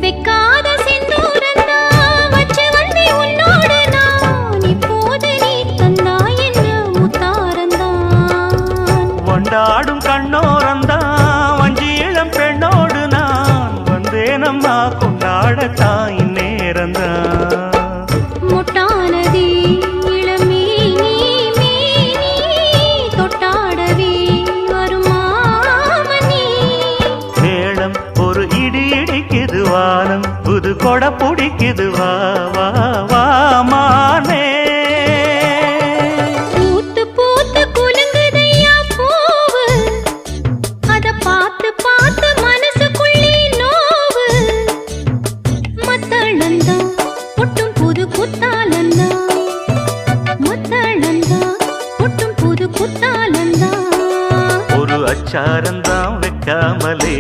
வெக்காத செந்தூரந்தா வச்சு வண்டி உன்னோடு நான் இப்போது நீ தந்தா என்ன முத்தாரந்தான் கொண்டாடும் கண்ணோரந்தான் வஞ்சி இளம் பெண்ணோடு நான் வந்தேனம்மா கொண்டாடத்தான் இந்நேரந்தான் முட்டானதே இளமே நீ தொட்டாடவே வருமாமணி மேளம் ஒரு இடி இடிக்குது வானம் புது கொடை பிடிக்குது வா வா வா மானே பூத்து பூத்து குலுங்குதையா பூவு அத பார்த்து பார்த்து மனசுக்குள்ளே நோவு மத்தளந்தா ஒட்டும் புது குத்தாலந்தா மத்தளந்தா ஒட்டும் புது குத்தாலந்தா ஒரு அச்சாரந்தான் வைக்காமலே